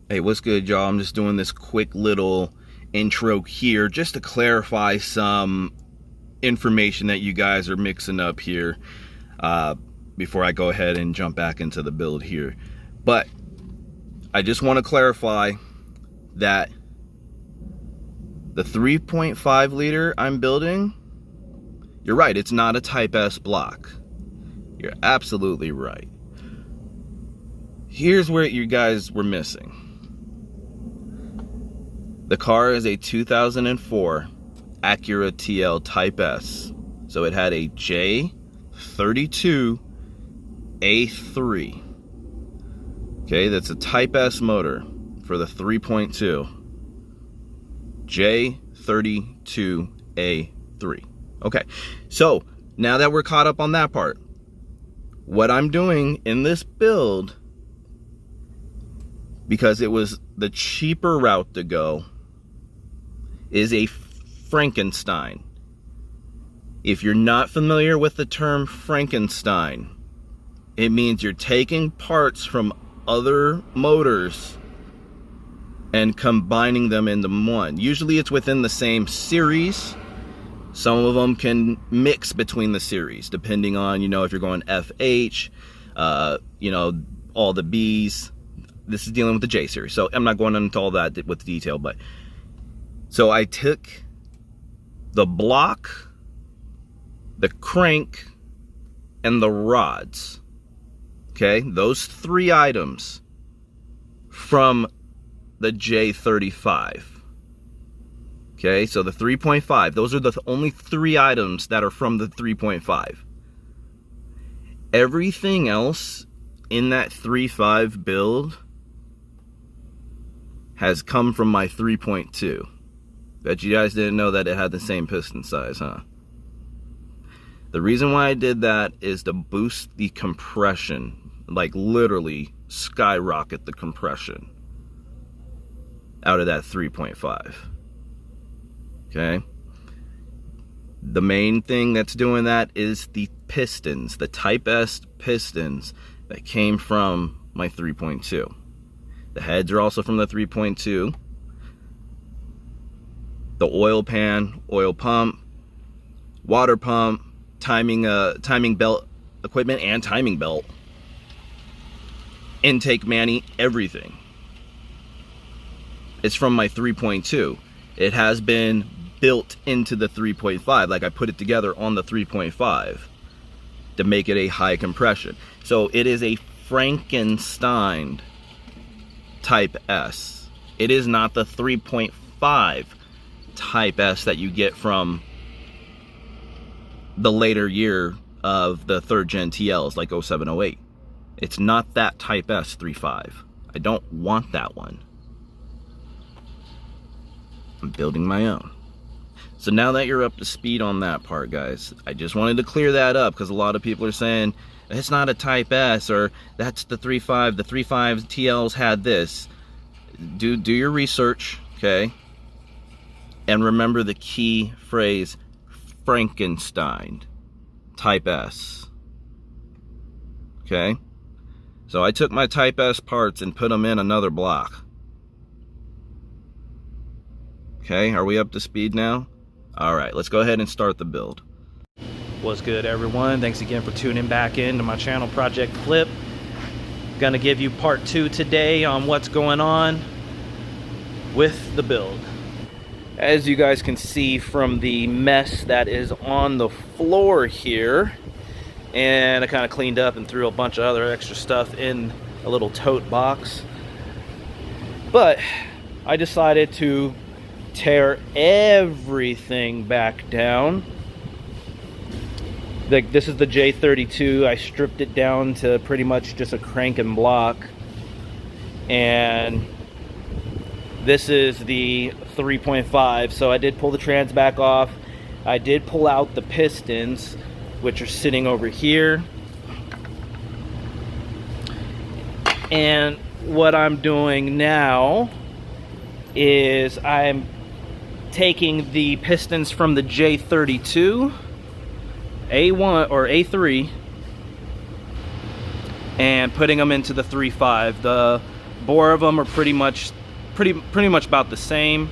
Hey, what's good, y'all? I'm just doing this quick little intro here just to clarify some information that you guys are mixing up here before I go ahead and jump back into the build here. But I just want to clarify that the 3.5 liter I'm building, you're right, it's not a Type S block. You're absolutely right. Here's where you guys were missing. The car is a 2004 Acura TL Type S. So it had a J32A3. Okay, that's a Type S motor for the 3.2. J32A3. Okay, so now that we're caught up on that part, what I'm doing in this build, because it was the cheaper route to go, is a Frankenstein. If you're not familiar with the term Frankenstein, it means you're taking parts from other motors and combining them into one. Usually it's within the same series. Some of them can mix between the series, depending on, if you're going FH, all the Bs. This is dealing with the J series, so I'm not going into all that with the detail, but so I took the block, the crank, and the rods, okay, those three items from the J35. Okay, so the 3.5, those are the only three items that are from the 3.5. Everything else in that 3.5 build has come from my 3.2. Bet you guys didn't know that it had the same piston size, huh? The reason why I did that is to boost the compression, like literally skyrocket the compression out of that 3.5. Okay? The main thing that's doing that is the pistons, the Type S pistons that came from my 3.2. The heads are also from the 3.2. The oil pan, oil pump, water pump, timing belt equipment and timing belt, intake mani, everything. It's from my 3.2. It has been built into the 3.5, like I put it together on the 3.5 to make it a high compression. So it is a Frankenstein Type S. It is not the 3.5 Type S that you get from the later year of the third gen TLs like 07, 08. It's not that Type S 3.5. I don't want that one. I'm building my own. So now that you're up to speed on that part, guys, I just wanted to clear that up because a lot of people are saying it's not a Type S, or that's the 3.5. The 3.5 TLs had this. Do your research, okay? And remember the key phrase, Frankenstein Type S. Okay? So I took my Type S parts and put them in another block. Okay, are we up to speed now? All right, let's go ahead and start the build. What's good, everyone? Thanks again for tuning back into my channel, Project Flip. Gonna give you part 2 today on what's going on with the build. As you guys can see from the mess that is on the floor here, and I kind of cleaned up and threw a bunch of other extra stuff in a little tote box, but I decided to tear everything back down. This is the J32. I stripped it down to pretty much just a crank and block, and this is the 3.5. So I did pull the trans back off. I did pull out the pistons, which are sitting over here. And what I'm doing now is I'm taking the pistons from the J32 A1 or A3 and putting them into the 3.5. The Bore of them are pretty much about the same.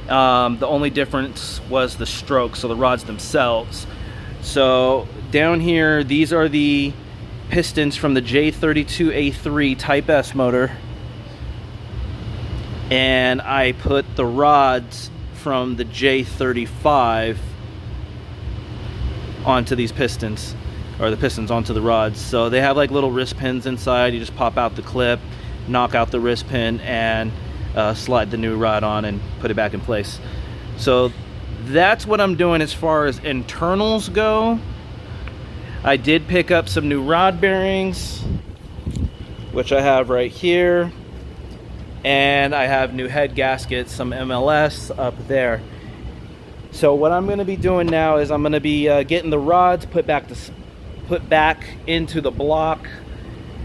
The only difference was the stroke, so the rods themselves. So down here, these are the pistons from the J32A3 Type S motor, and I put the rods from the J35 onto these pistons, or the pistons onto the rods. So they have like little wrist pins inside. You just pop out the clip, knock out the wrist pin, and slide the new rod on and put it back in place. So that's what I'm doing as far as internals go. I did pick up some new rod bearings, which I have right here, and I have new head gaskets, some MLS up there. So what I'm going to be doing now is I'm going to be getting the rods put back into the block,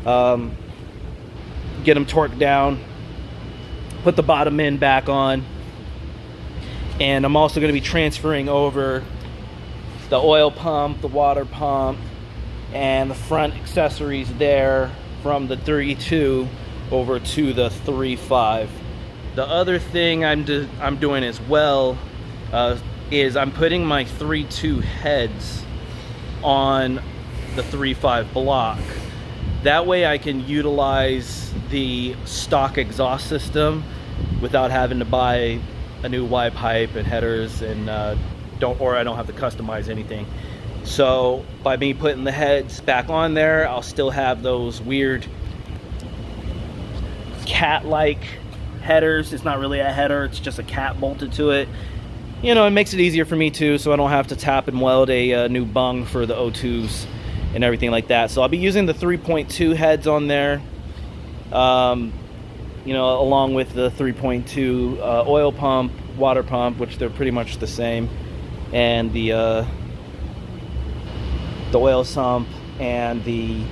get them torqued down, put the bottom end back on, and I'm also going to be transferring over the oil pump, the water pump, and the front accessories there from the 32 over to the 3.5. The other thing I'm doing as well is I'm putting my 3.2 heads on the 3.5 block. That way I can utilize the stock exhaust system without having to buy a new Y pipe and headers, and I don't have to customize anything. So by me putting the heads back on there, I'll still have those weird cat-like headers. It's not really a header, it's just a cat bolted to it. You know, it makes it easier for me too, so I don't have to tap and weld a new bung for the O2s and everything like that. So I'll be using the 3.2 heads on there, you know, along with the 3.2 oil pump, water pump, which they're pretty much the same, and the oil sump and the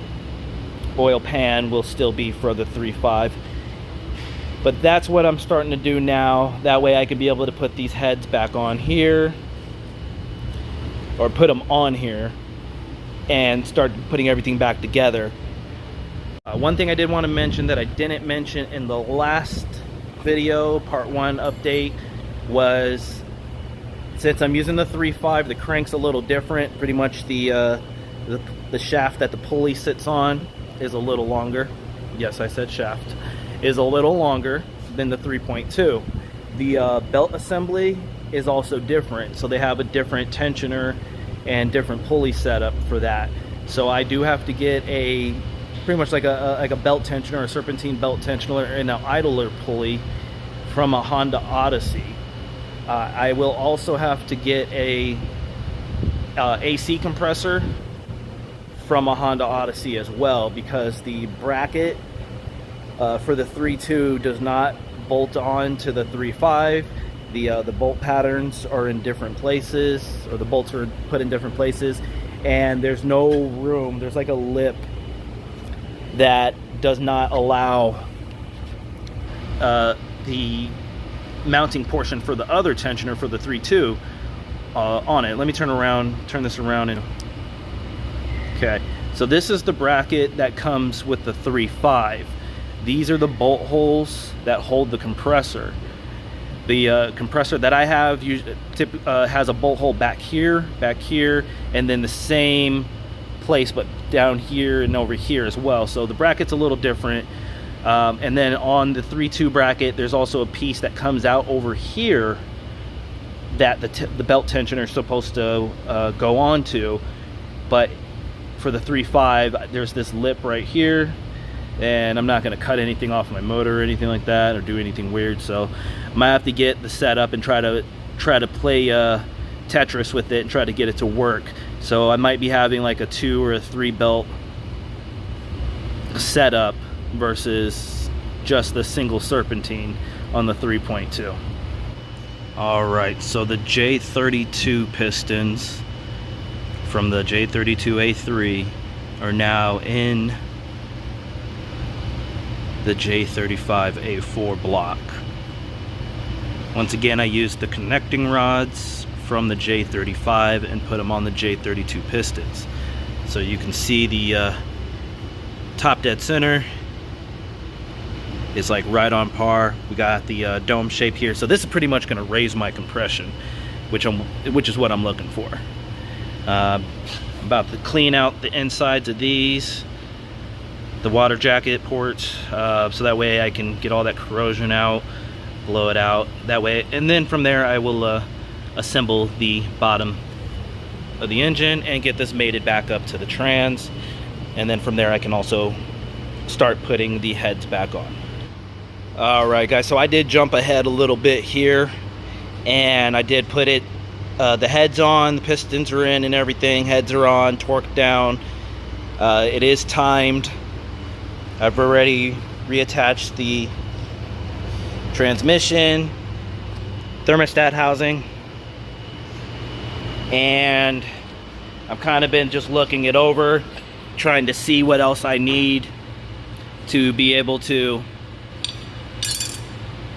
oil pan will still be for the 3.5. But that's what I'm starting to do now. That way I can be able to put these heads back on here, or put them on here, and start putting everything back together. One thing I did want to mention that I didn't mention in the last video, part 1 update, was since I'm using the 3.5, the crank's a little different. Pretty much the shaft that the pulley sits on is a little longer. Yes, I said shaft. Is a little longer than the 3.2. The belt assembly is also different, so they have a different tensioner and different pulley setup for that. So I do have to get a pretty much like a belt tensioner, a serpentine belt tensioner, and an idler pulley from a Honda Odyssey. I will also have to get a AC compressor from a Honda Odyssey as well, because the bracket for the 3.2 does not bolt on to the 3.5. The bolt patterns are in different places, or the bolts are put in different places, and there's no room. There's like a lip that does not allow the mounting portion for the other tensioner for the 3.2 on it. Let me turn this around, and okay, so this is the bracket that comes with the 3.5. These are the bolt holes that hold the compressor. The compressor that I have has a bolt hole back here, and then the same place but down here and over here as well. So the bracket's a little different. And then on the 3.2 bracket, there's also a piece that comes out over here that the belt tensioner is supposed to go onto. But for the 3.5, there's this lip right here, and I'm not going to cut anything off my motor or anything like that, or do anything weird. So I might have to get the setup and try to play Tetris with it and try to get it to work. So I might be having like a 2 or a 3 belt setup versus just the single serpentine on the 3.2. All right, so the J32 pistons from the J32A3 are now in the J35A4 block. Once again, I used the connecting rods from the J35 and put them on the J32 pistons. So you can see the top dead center is like right on par. We got the dome shape here, so this is pretty much going to raise my compression, which is what I'm looking for. I'm about to clean out the insides of these, the water jacket ports, so that way I can get all that corrosion out, blow it out that way, and then from there I will assemble the bottom of the engine and get this mated back up to the trans, and then from there I can also start putting the heads back on. Alright guys, so I did jump ahead a little bit here, and I did put it the heads on, the pistons are in and everything, heads are on, torque down. It is timed. I've already reattached the transmission, thermostat housing, and I've kind of been just looking it over, trying to see what else I need to be able to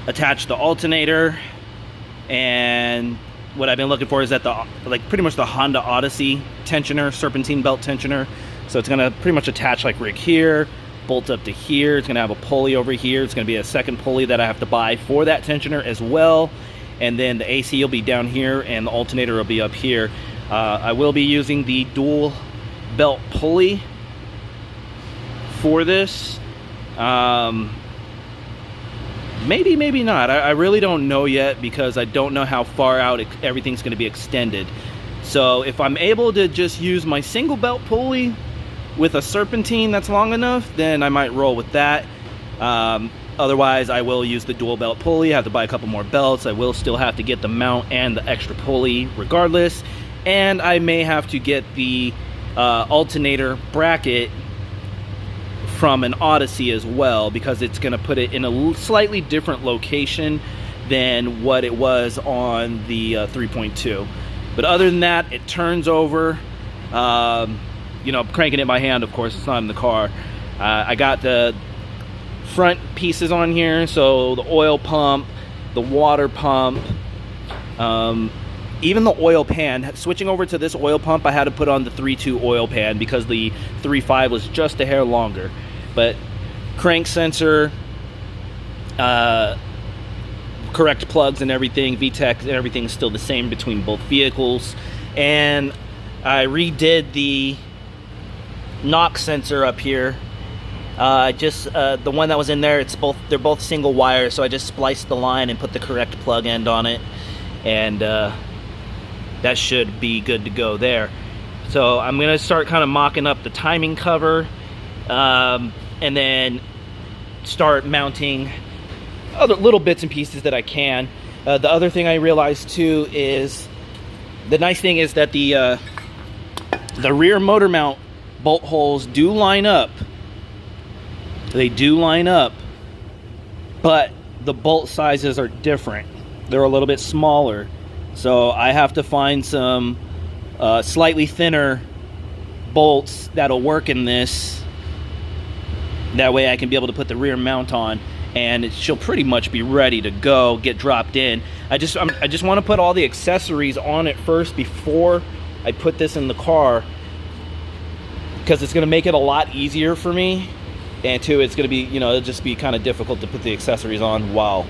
attach the alternator. And what I've been looking for is that pretty much the Honda Odyssey tensioner, serpentine belt tensioner. So it's gonna pretty much attach like rig here, bolt up to here. It's gonna have a pulley over here. It's gonna be a second pulley that I have to buy for that tensioner as well. And then the AC will be down here and the alternator will be up here. I will be using the dual belt pulley for this. Maybe, maybe not. I really don't know yet, because I don't know how far out everything's going to be extended. So if I'm able to just use my single belt pulley with a serpentine that's long enough, then I might roll with that. Otherwise, I will use the dual belt pulley. I have to buy a couple more belts. I will still have to get the mount and the extra pulley regardless. And I may have to get the alternator bracket from an Odyssey as well, because it's going to put it in a slightly different location than what it was on the 3.2. But other than that, it turns over. You know, cranking it by hand, of course, it's not in the car. I got the front pieces on here, so the oil pump, the water pump, even the oil pan. Switching over to this oil pump, I had to put on the 3.2 oil pan because the 3.5 was just a hair longer. But crank sensor, correct plugs and everything, VTEC and everything is still the same between both vehicles. And I redid the knock sensor up here. The one that was in there, they're both single wire, so I just spliced the line and put the correct plug end on it, and that should be good to go there. So I'm gonna start kind of mocking up the timing cover, and then start mounting other little bits and pieces that I can. The other thing I realized too is, the nice thing is that the rear motor mount bolt holes do line up. They do line up, but the bolt sizes are different. They're a little bit smaller, so I have to find some slightly thinner bolts that'll work in this. That way I can be able to put the rear mount on, and she'll pretty much be ready to go, get dropped in. I just want to put all the accessories on it first before I put this in the car, because it's going to make it a lot easier for me. And two, it's going to be, you know, it'll just be kind of difficult to put the accessories on while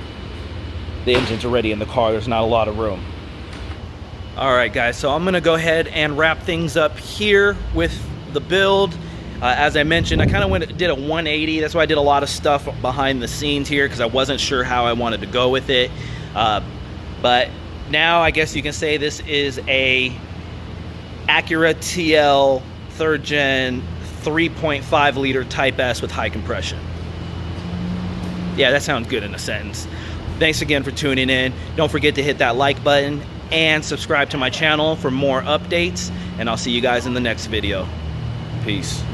the engine's already in the car. There's not a lot of room. Alright guys, so I'm going to go ahead and wrap things up here with the build. As I mentioned, I kind of did a 180. That's why I did a lot of stuff behind the scenes here, because I wasn't sure how I wanted to go with it. But now I guess you can say this is a Acura TL 3rd gen 3.5 liter Type S with high compression. Yeah, that sounds good in a sentence. Thanks again for tuning in. Don't forget to hit that like button and subscribe to my channel for more updates, and I'll see you guys in the next video. Peace.